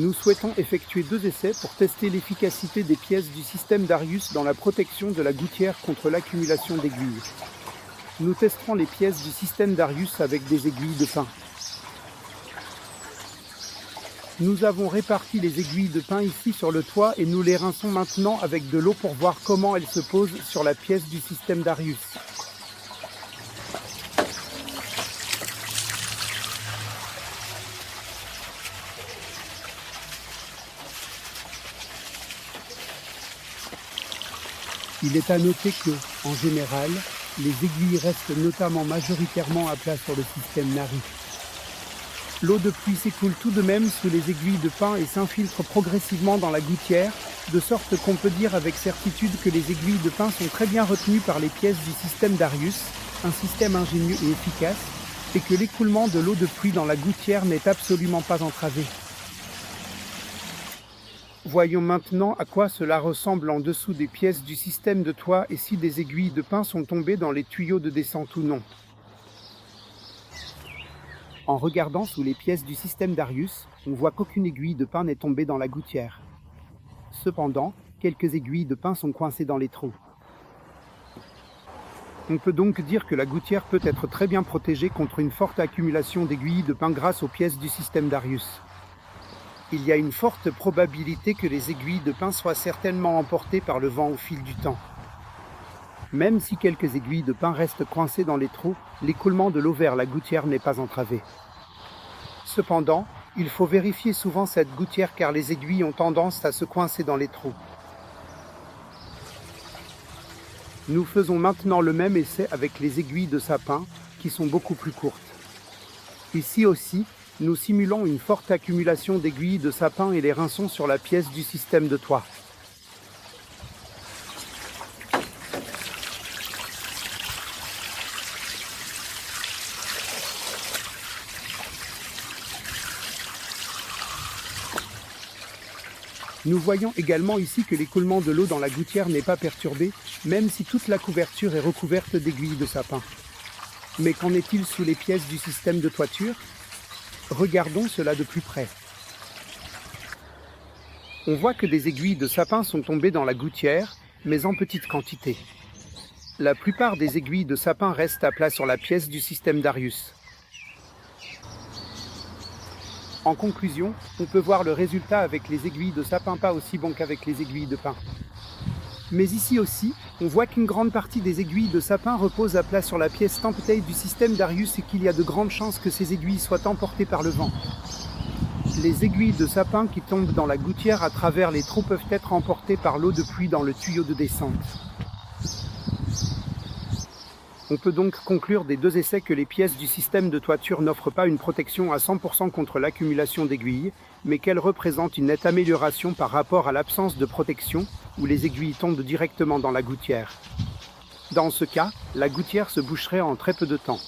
Nous souhaitons effectuer 2 essais pour tester l'efficacité des pièces du système Darius dans la protection de la gouttière contre l'accumulation d'aiguilles. Nous testerons les pièces du système Darius avec des aiguilles de pin. Nous avons réparti les aiguilles de pin ici sur le toit et nous les rinçons maintenant avec de l'eau pour voir comment elles se posent sur la pièce du système Darius. Il est à noter que, en général, les aiguilles restent notamment majoritairement à plat sur le système Nari. L'eau de pluie s'écoule tout de même sous les aiguilles de pin et s'infiltre progressivement dans la gouttière, de sorte qu'on peut dire avec certitude que les aiguilles de pin sont très bien retenues par les pièces du système Darius, un système ingénieux et efficace, et que l'écoulement de l'eau de pluie dans la gouttière n'est absolument pas entravé. Voyons maintenant à quoi cela ressemble en dessous des pièces du système de toit et si des aiguilles de pin sont tombées dans les tuyaux de descente ou non. En regardant sous les pièces du système Darius, on voit qu'aucune aiguille de pin n'est tombée dans la gouttière. Cependant, quelques aiguilles de pin sont coincées dans les trous. On peut donc dire que la gouttière peut être très bien protégée contre une forte accumulation d'aiguilles de pin grâce aux pièces du système Darius. Il y a une forte probabilité que les aiguilles de pin soient certainement emportées par le vent au fil du temps. Même si quelques aiguilles de pin restent coincées dans les trous, l'écoulement de l'eau vers la gouttière n'est pas entravé. Cependant, il faut vérifier souvent cette gouttière car les aiguilles ont tendance à se coincer dans les trous. Nous faisons maintenant le même essai avec les aiguilles de sapin, qui sont beaucoup plus courtes. Ici aussi, nous simulons une forte accumulation d'aiguilles de sapin et les rinçons sur la pièce du système de toit. Nous voyons également ici que l'écoulement de l'eau dans la gouttière n'est pas perturbé, même si toute la couverture est recouverte d'aiguilles de sapin. Mais qu'en est-il sous les pièces du système de toiture ? Regardons cela de plus près. On voit que des aiguilles de sapin sont tombées dans la gouttière, mais en petite quantité. La plupart des aiguilles de sapin restent à plat sur la pièce du système Darius. En conclusion, on peut voir le résultat avec les aiguilles de sapin pas aussi bon qu'avec les aiguilles de pin. Mais ici aussi, on voit qu'une grande partie des aiguilles de sapin reposent à plat sur la pièce template du système Darius et qu'il y a de grandes chances que ces aiguilles soient emportées par le vent. Les aiguilles de sapin qui tombent dans la gouttière à travers les trous peuvent être emportées par l'eau de pluie dans le tuyau de descente. On peut donc conclure des 2 essais que les pièces du système de toiture n'offrent pas une protection à 100% contre l'accumulation d'aiguilles, mais qu'elles représentent une nette amélioration par rapport à l'absence de protection, où les aiguilles tombent directement dans la gouttière. Dans ce cas, la gouttière se boucherait en très peu de temps.